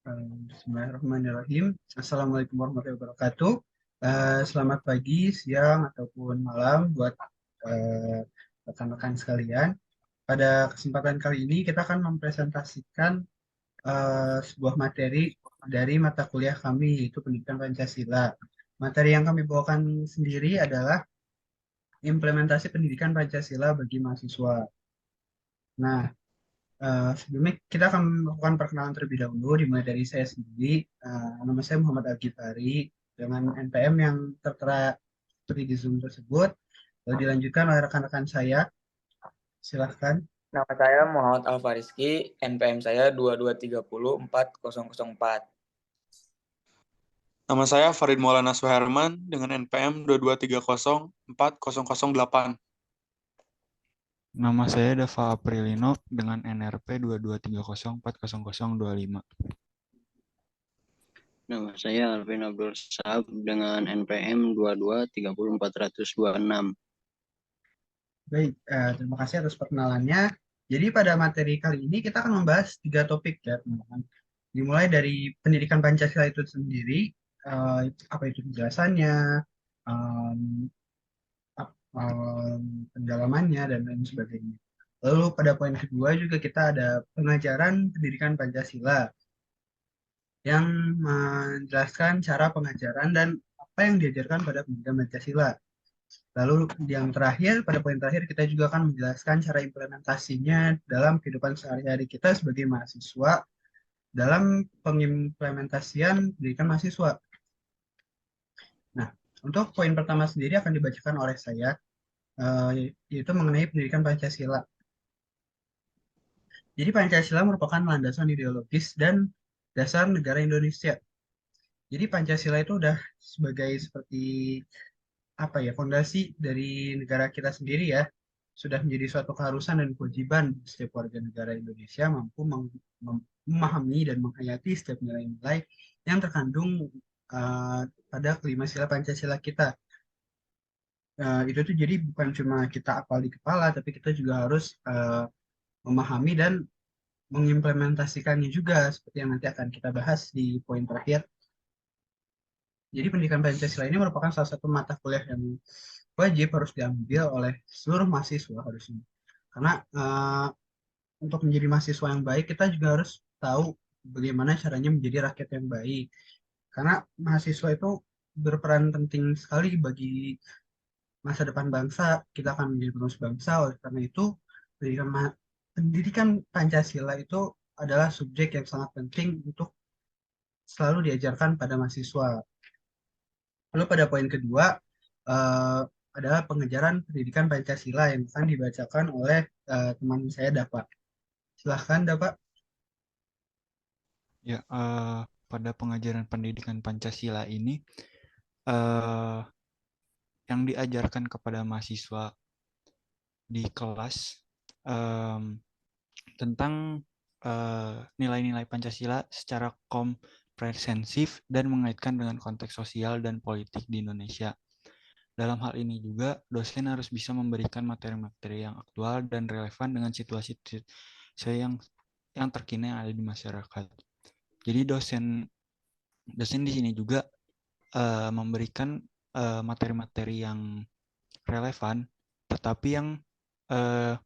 Bismillahirrahmanirrahim. Assalamualaikum warahmatullahi wabarakatuh. Selamat pagi, siang, ataupun malam buat eh, rekan-rekan sekalian. Pada kesempatan kali ini kita akan mempresentasikan sebuah materi dari mata kuliah kami, yaitu Pendidikan Pancasila. Materi yang kami bawakan sendiri adalah implementasi pendidikan Pancasila bagi mahasiswa. Nah, sebelumnya kita akan melakukan perkenalan terlebih dahulu, dimulai dari saya sendiri. Nama saya Muhammad Al-Ghifari dengan NPM yang tertera seperti di Zoom tersebut. Lalu dilanjutkan oleh rekan-rekan saya. Silahkan. Nama saya Muhammad Alfariski, NPM saya 22304004. Nama saya Farid Maulana Suherman dengan NPM 22304008. Nama saya Dava Aprilino dengan NRP 22304025. Nama saya Alvin Abdul Sahab dengan NPM 22304026. Baik, terima kasih atas perkenalannya. Jadi pada materi kali ini kita akan membahas 3 topik ya, teman-teman. Dimulai dari pendidikan Pancasila itu sendiri, apa itu penjelasannya, em, pendalamannya, dan lain sebagainya. Lalu pada poin kedua juga kita ada pengajaran pendidikan Pancasila yang menjelaskan cara pengajaran dan apa yang diajarkan pada pendidikan Pancasila. Lalu yang terakhir, pada poin terakhir kita juga akan menjelaskan cara implementasinya dalam kehidupan sehari-hari kita sebagai mahasiswa dalam pengimplementasian pendidikan mahasiswa. Nah, untuk poin pertama sendiri akan dibacakan oleh saya, yaitu mengenai pendidikan Pancasila. Jadi Pancasila merupakan landasan ideologis dan dasar negara Indonesia. Jadi Pancasila itu udah sebagai seperti apa ya, fondasi dari negara kita sendiri ya, sudah menjadi suatu keharusan dan kewajiban setiap warga negara Indonesia mampu memahami dan menghayati setiap nilai-nilai yang terkandung pada kelima sila Pancasila kita. Itu tuh jadi bukan cuma kita apal di kepala, tapi kita juga harus memahami dan mengimplementasikannya juga, seperti yang nanti akan kita bahas di poin terakhir. Jadi pendidikan Pancasila ini merupakan salah satu mata kuliah yang wajib harus diambil oleh seluruh mahasiswa harusnya. Karena untuk menjadi mahasiswa yang baik, kita juga harus tahu bagaimana caranya menjadi rakyat yang baik. Karena mahasiswa itu berperan penting sekali bagi masa depan bangsa. Kita akan menjadi penerus bangsa. Oleh karena itu, pendidikan Pancasila itu adalah subjek yang sangat penting untuk selalu diajarkan pada mahasiswa. Lalu pada poin kedua uh, adalah pengejaran pendidikan Pancasila yang akan dibacakan oleh teman saya Dapa. Silahkan Dapa. Ya, pada pengajaran pendidikan Pancasila ini yang diajarkan kepada mahasiswa di kelas tentang nilai-nilai Pancasila secara komprehensif dan mengaitkan dengan konteks sosial dan politik di Indonesia. Dalam hal ini juga, dosen harus bisa memberikan materi-materi yang aktual dan relevan dengan situasi yang terkini yang ada di masyarakat. Jadi dosen di sini juga memberikan materi-materi yang relevan, tetapi yang ada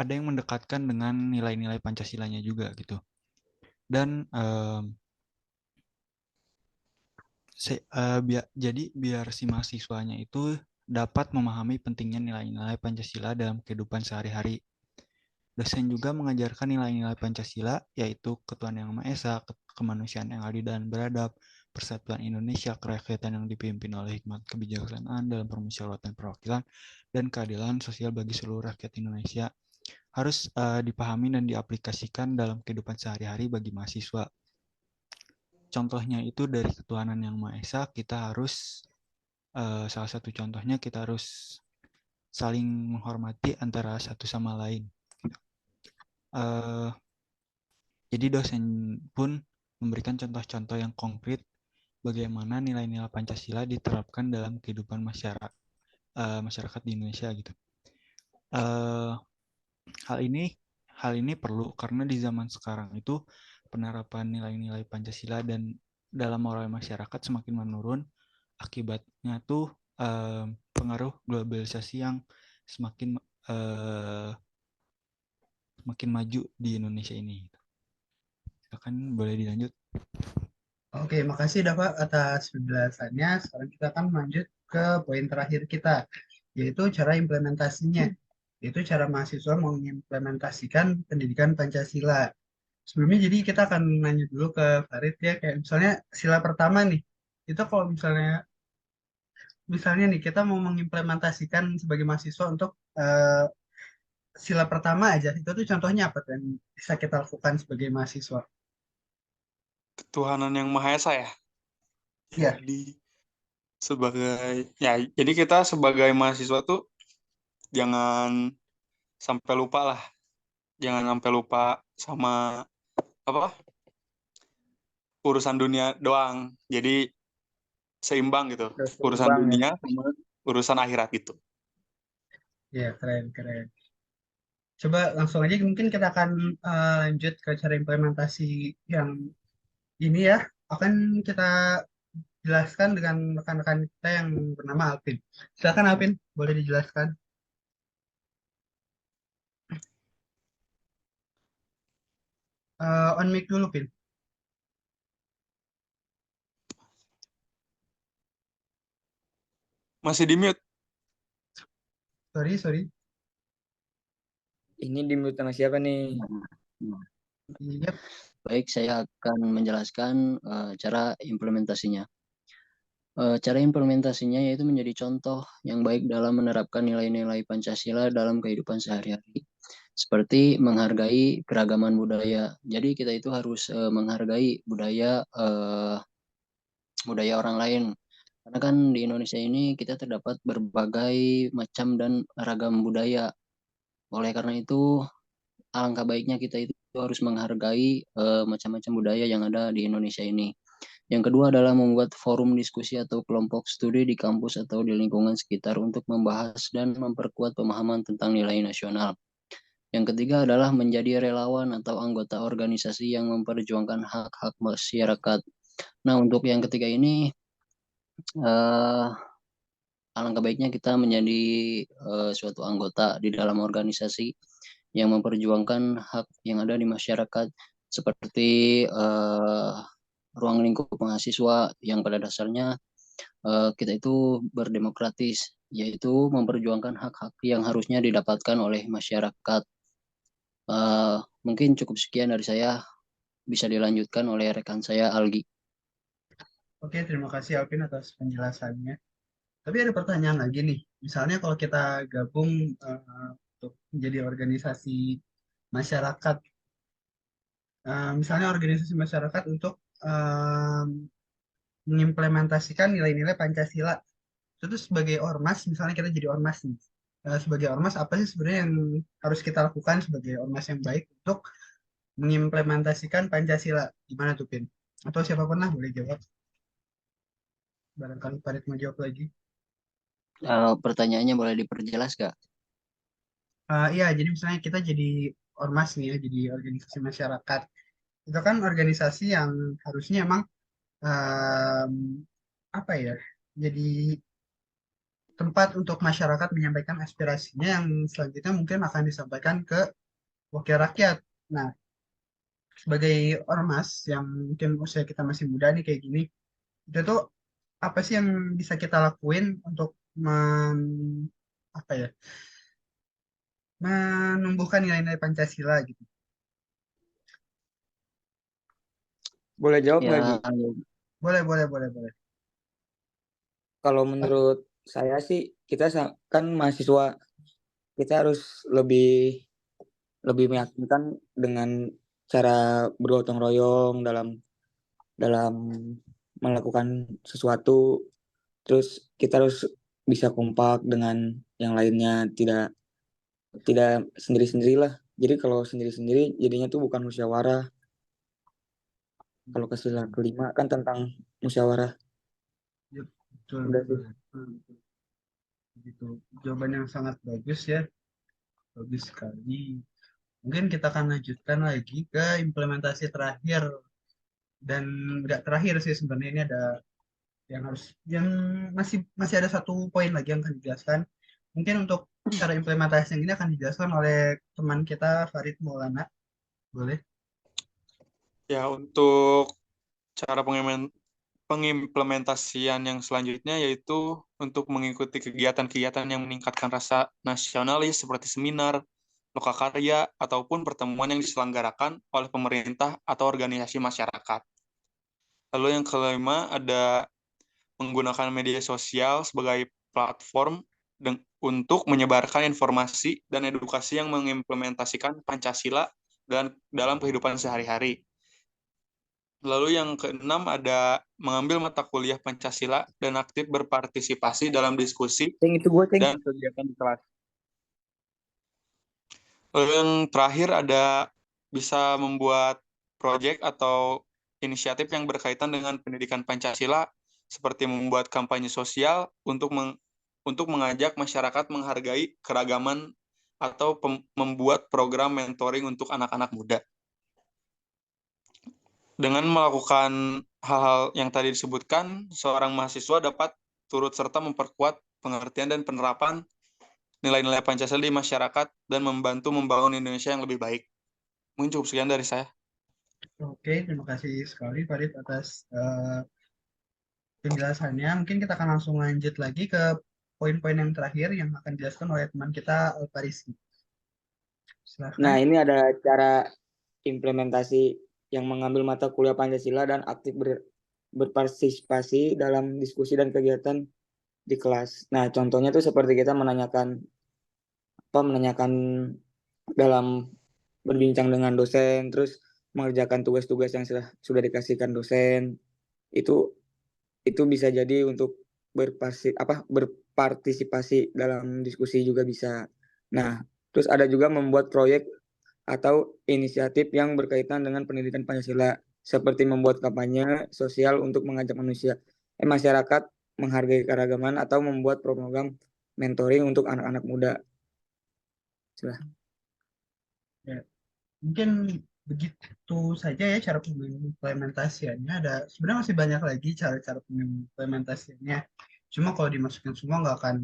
yang mendekatkan dengan nilai-nilai Pancasilanya juga gitu. Dan jadi biar si mahasiswanya itu dapat memahami pentingnya nilai-nilai Pancasila dalam kehidupan sehari-hari. Dosen juga mengajarkan nilai-nilai Pancasila, yaitu ketuhanan yang Maha Esa, kemanusiaan yang adil dan beradab, persatuan Indonesia, kerakyatan yang dipimpin oleh hikmat kebijaksanaan dalam permusyawaratan perwakilan, dan keadilan sosial bagi seluruh rakyat Indonesia harus dipahami dan diaplikasikan dalam kehidupan sehari-hari bagi mahasiswa. Contohnya itu dari ketuhanan yang Maha Esa, kita harus salah satu contohnya kita harus saling menghormati antara satu sama lain. Jadi dosen pun memberikan contoh-contoh yang konkret bagaimana nilai-nilai Pancasila diterapkan dalam kehidupan masyarakat di Indonesia gitu. Hal ini hal ini perlu karena di zaman sekarang itu penerapan nilai-nilai Pancasila dan dalam moral masyarakat semakin menurun. Akibatnya tuh pengaruh globalisasi yang semakin makin maju di Indonesia ini. Silakan boleh dilanjut. Oke, makasih Dava atas penjelasannya. Sekarang kita akan lanjut ke poin terakhir kita, yaitu cara implementasinya, yaitu cara mahasiswa mengimplementasikan pendidikan Pancasila. Sebelumnya jadi kita akan nanya dulu ke Farid ya, kayak misalnya sila pertama nih, itu kalau misalnya nih kita mau mengimplementasikan sebagai mahasiswa untuk sila pertama aja, itu tuh contohnya apa tuh yang bisa kita lakukan sebagai mahasiswa? Ketuhanan yang Maha Esa ya. Iya, Jadi kita sebagai mahasiswa tuh jangan sampai lupa lah. Jangan sampai lupa sama apa? Urusan dunia doang. Jadi seimbang gitu. Terus Urusan seimbang ya. dunia sama urusan akhirat gitu. iya keren keren. Coba langsung aja mungkin kita akan lanjut ke cara implementasi yang ini ya. Akan kita jelaskan dengan rekan-rekan kita yang bernama Alvin. Silakan Alvin, boleh dijelaskan. On mic dulu, Pin. Masih di mute. Sorry, sorry. Ini di mute sama siapa nih? Iya, Baik, saya akan menjelaskan cara implementasinya. Cara implementasinya yaitu menjadi contoh yang baik dalam menerapkan nilai-nilai Pancasila dalam kehidupan sehari-hari. Seperti menghargai keragaman budaya. Jadi kita itu harus menghargai budaya orang lain. Karena kan di Indonesia ini kita terdapat berbagai macam dan ragam budaya. Oleh karena itu, alangkah baiknya kita itu harus menghargai macam-macam budaya yang ada di Indonesia ini. Yang kedua adalah membuat forum diskusi atau kelompok studi di kampus atau di lingkungan sekitar untuk membahas dan memperkuat pemahaman tentang nilai nasional. Yang ketiga adalah menjadi relawan atau anggota organisasi yang memperjuangkan hak-hak masyarakat. Nah, untuk yang ketiga ini, alangkah baiknya kita menjadi suatu anggota di dalam organisasi yang memperjuangkan hak yang ada di masyarakat, seperti ruang lingkup mahasiswa yang pada dasarnya kita itu berdemokratis, yaitu memperjuangkan hak-hak yang harusnya didapatkan oleh masyarakat. Mungkin cukup sekian dari saya, bisa dilanjutkan oleh rekan saya Algi. oke, terima kasih Alvin atas penjelasannya. Tapi ada pertanyaan lagi nih. Misalnya kalau kita gabung untuk menjadi organisasi masyarakat, misalnya organisasi masyarakat untuk mengimplementasikan nilai-nilai Pancasila. Itu sebagai ormas, misalnya kita jadi ormas nih. Sebagai ormas, apa sih sebenarnya yang harus kita lakukan sebagai ormas yang baik untuk mengimplementasikan Pancasila? Gimana tuh, Pin? Atau siapapun lah boleh jawab. Barangkali Farid mau jawab lagi. Pertanyaannya boleh diperjelas gak? Iya, jadi misalnya kita jadi ormas nih ya, jadi organisasi masyarakat. Itu kan organisasi yang harusnya emang em, apa ya, jadi tempat untuk masyarakat menyampaikan aspirasinya yang selanjutnya mungkin akan disampaikan ke wakil rakyat. Nah, sebagai ormas yang mungkin usia kita masih muda nih kayak gini, itu tuh apa sih yang bisa kita lakuin untuk apa ya, menumbuhkan nilai-nilai Pancasila gitu. Boleh jawab nggak, Gi? Ya, Boleh, boleh, boleh, boleh. Kalau menurut saya sih, kita kan mahasiswa, kita harus lebih lebih meyakinkan dengan cara bergotong royong dalam dalam melakukan sesuatu. Terus kita harus bisa kompak dengan yang lainnya, tidak tidak sendiri-sendirilah. Jadi kalau sendiri-sendiri jadinya tuh bukan musyawarah. Kalau ke sila kelima kan tentang musyawarah. Yep, betul, Udah betul, sih. betul, betul. Gitu. Jawaban yang sangat bagus ya. Bagus sekali. Mungkin kita akan lanjutkan lagi ke implementasi terakhir, dan nggak terakhir sih sebenarnya, ini ada yang masih masih ada satu poin lagi yang akan dijelaskan. Mungkin untuk cara implementasi yang ini akan dijelaskan oleh teman kita Farid Maulana. Boleh? Ya, untuk cara pengimplementasian yang selanjutnya yaitu untuk mengikuti kegiatan-kegiatan yang meningkatkan rasa nasionalis seperti seminar, lokakarya, ataupun pertemuan yang diselenggarakan oleh pemerintah atau organisasi masyarakat. Lalu yang kelima ada menggunakan media sosial sebagai platform untuk menyebarkan informasi dan edukasi yang mengimplementasikan Pancasila dalam kehidupan sehari-hari. Lalu yang keenam ada mengambil mata kuliah Pancasila dan aktif berpartisipasi dalam diskusi Ceng itu gue ceng. dan kegiatan di kelas. Lalu yang terakhir ada bisa membuat proyek atau inisiatif yang berkaitan dengan pendidikan Pancasila, seperti membuat kampanye sosial untuk mengajak masyarakat menghargai keragaman atau membuat program mentoring untuk anak-anak muda. Dengan melakukan hal-hal yang tadi disebutkan, seorang mahasiswa dapat turut serta memperkuat pengertian dan penerapan nilai-nilai Pancasila di masyarakat dan membantu membangun Indonesia yang lebih baik. Mungkin cukup sekian dari saya. Oke, terima kasih sekali Farid atas penjelasannya. Mungkin kita akan langsung lanjut lagi ke poin-poin yang terakhir yang akan dijelaskan oleh teman kita Alparisi. Nah, Silahkan. ini ada cara implementasi yang mengambil mata kuliah Pancasila dan aktif berpartisipasi dalam diskusi dan kegiatan di kelas. Nah, contohnya tuh seperti kita menanyakan dalam berbincang dengan dosen, terus mengerjakan tugas-tugas yang sudah dikasihkan dosen. Itu bisa jadi untuk berpartisipasi dalam diskusi juga bisa. Nah, terus ada juga membuat proyek atau inisiatif yang berkaitan dengan pendidikan Pancasila, seperti membuat kampanye sosial untuk mengajak masyarakat menghargai keragaman atau membuat program mentoring untuk anak-anak muda. Sudah. Ya, mungkin begitu saja ya cara pengimplementasiannya. Ada sebenarnya masih banyak lagi cara-cara pengimplementasiannya. Cuma kalau dimasukin semua nggak akan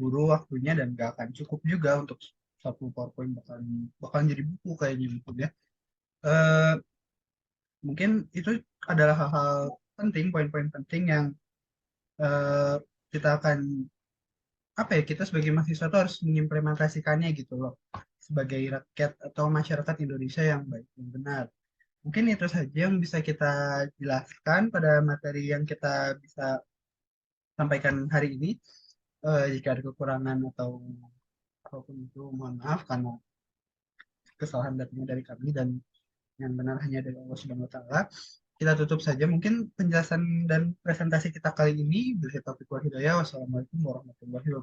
buru waktunya dan nggak akan cukup juga untuk satu PowerPoint, bakal jadi buku kayaknya gitu ya. Eh, Mungkin itu adalah hal-hal penting, poin-poin penting yang eh, kita akan apa ya, kita sebagai mahasiswa tuh harus mengimplementasikannya gitu loh, sebagai rakyat atau masyarakat Indonesia yang baik dan benar. Mungkin itu saja yang bisa kita jelaskan pada materi yang kita bisa sampaikan hari ini. Jika ada kekurangan atau apapun itu, mohon maaf karena kesalahan datangnya dari kami dan yang benar hanya dari Allah Subhanahu wa taala. Kita tutup saja mungkin penjelasan dan presentasi kita kali ini. Wassalamualaikum warahmatullahi wabarakatuh.